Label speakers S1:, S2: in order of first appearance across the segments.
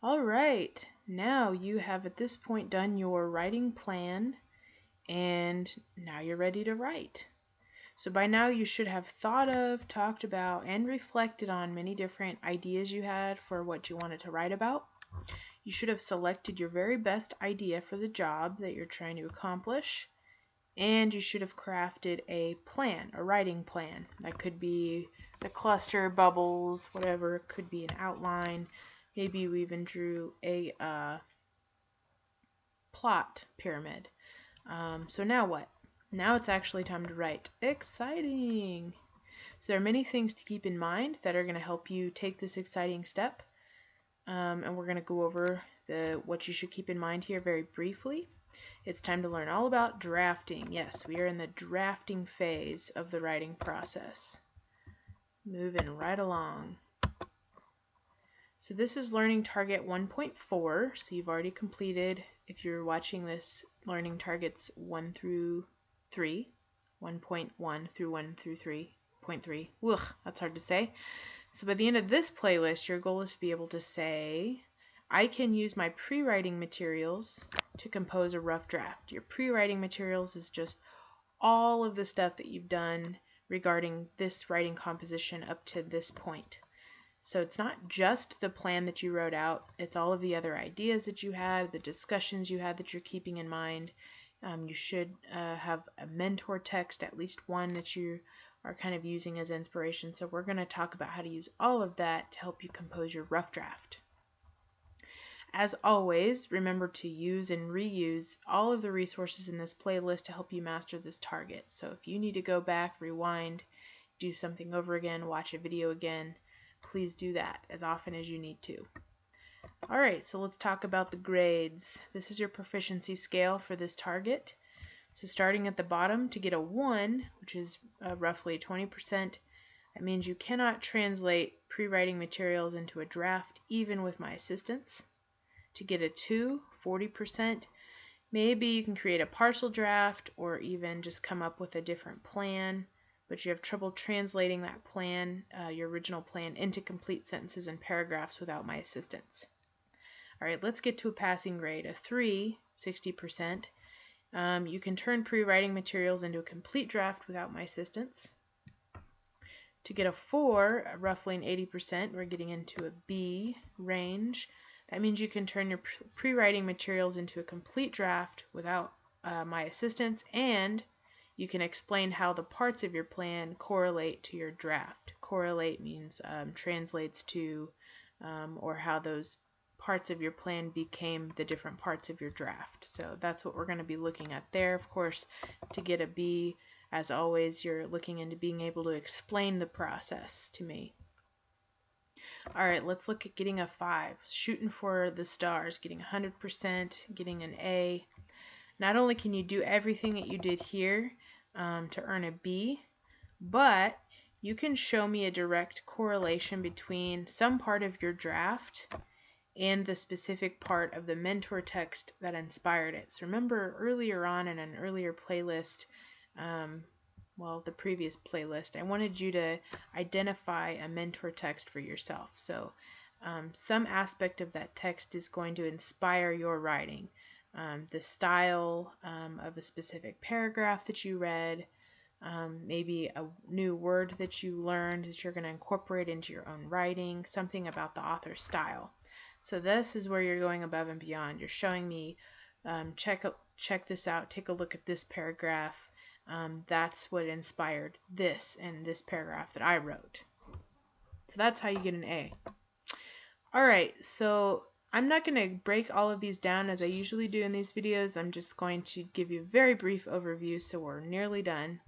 S1: All right, now you have at this point done your writing plan and now you're ready to write. So by now you should have thought of, talked about, and reflected on many different ideas you had for what you wanted to write about. You should have selected your very best idea for the job that you're trying to accomplish, and you should have crafted a plan, a writing plan. That could be the cluster, bubbles, whatever. It could be an outline. Maybe you even drew a plot pyramid. So now what? Now it's actually time to write. Exciting! So there are many things to keep in mind that are going to help you take this exciting step. And we're going to go over what you should keep in mind here very briefly. It's time to learn all about drafting. Yes, we are in the drafting phase of the writing process. Moving right along. So this is learning target 1.4. So you've already completed, if you're watching this, learning targets 1 through 3. 1.1 through 1 through 3.3. Ugh, that's hard to say. So by the end of this playlist, your goal is to be able to say, I can use my pre-writing materials to compose a rough draft. Your pre-writing materials is just all of the stuff that you've done regarding this writing composition up to this point. So it's not just the plan that you wrote out, it's all of the other ideas that you had, the discussions you had that you're keeping in mind. You should have a mentor text, at least one that you are kind of using as inspiration. So we're going to talk about how to use all of that to help you compose your rough draft. As always, remember to use and reuse all of the resources in this playlist to help you master this target. So if you need to go back, rewind, do something over again, watch a video again, please do that as often as you need to. Alright, so let's talk about the grades. This is your proficiency scale for this target. So starting at the bottom, to get a 1, which is roughly 20%, that means you cannot translate pre-writing materials into a draft even with my assistance. To get a 2, 40%, maybe you can create a partial draft or even just come up with a different plan, but you have trouble translating that plan, your original plan, into complete sentences and paragraphs without my assistance. Alright, let's get to a passing grade. A 3, 60%. You can turn pre-writing materials into a complete draft without my assistance. To get a 4, roughly an 80%, we're getting into a B range. That means you can turn your pre-writing materials into a complete draft without my assistance, and you can explain how the parts of your plan correlate to your draft. Correlate means translates to, or how those parts of your plan became the different parts of your draft. So that's what we're going to be looking at there. Of course, to get a B, as always, you're looking into being able to explain the process to me. Alright, let's look at getting a 5. Shooting for the stars, getting 100%, getting an A. Not only can you do everything that you did here to earn a B, but you can show me a direct correlation between some part of your draft and the specific part of the mentor text that inspired it. So remember earlier on in an earlier playlist, the previous playlist, I wanted you to identify a mentor text for yourself. So some aspect of that text is going to inspire your writing. The style of a specific paragraph that you read, maybe a new word that you learned that you're going to incorporate into your own writing, something about the author's style. So this is where you're going above and beyond. You're showing me, check this out, take a look at this paragraph. That's what inspired this and this paragraph that I wrote. So that's how you get an A. Alright, so I'm not going to break all of these down as I usually do in these videos. I'm just going to give you a very brief overview, so we're nearly done.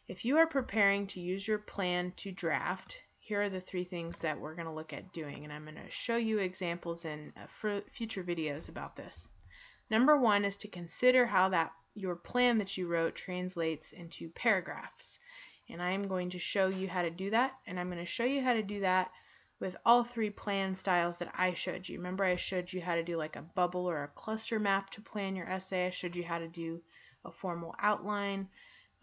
S1: If you are preparing to use your plan to draft, here are the 3 things that we're going to look at doing, and I'm going to show you examples in future videos about this. Number 1 is to consider how your plan that you wrote translates into paragraphs. And I'm going to show you how to do that, and I'm going to show you how to do that with all 3 plan styles that I showed you. Remember I showed you how to do like a bubble or a cluster map to plan your essay. I showed you how to do a formal outline.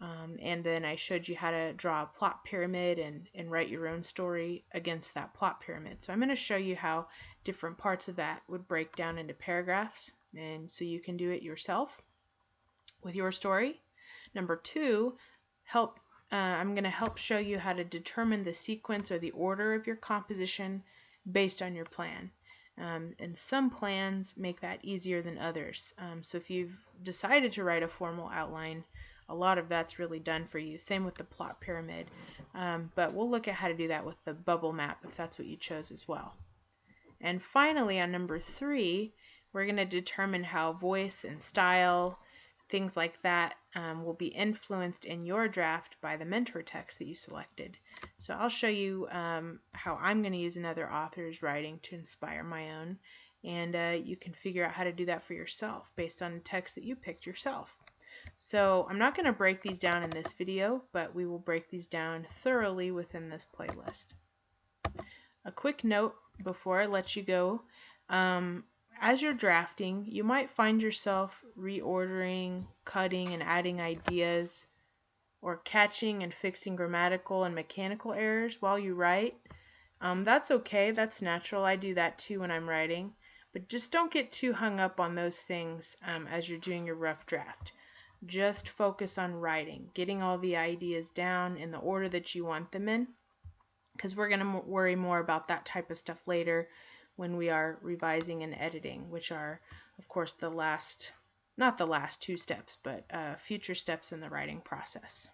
S1: And then I showed you how to draw a plot pyramid and write your own story against that plot pyramid. So I'm going to show you how different parts of that would break down into paragraphs, and so you can do it yourself with your story. Number two, I'm going to help show you how to determine the sequence or the order of your composition based on your plan. And some plans make that easier than others. So if you've decided to write a formal outline, a lot of that's really done for you. Same with the plot pyramid. But we'll look at how to do that with the bubble map if that's what you chose as well. And finally, on number three, we're going to determine how voice and style, things like that, will be influenced in your draft by the mentor text that you selected. So I'll show you how I'm going to use another author's writing to inspire my own, and you can figure out how to do that for yourself based on the text that you picked yourself. So I'm not going to break these down in this video, but we will break these down thoroughly within this playlist. A quick note before I let you go. As you're drafting, you might find yourself reordering, cutting, and adding ideas, or catching and fixing grammatical and mechanical errors while you write. That's okay, that's natural. I do that too when I'm writing. But just don't get too hung up on those things as you're doing your rough draft. Just focus on writing, getting all the ideas down in the order that you want them in, because we're going to worry more about that type of stuff later when we are revising and editing, which are, of course, not the last two steps, but future steps in the writing process.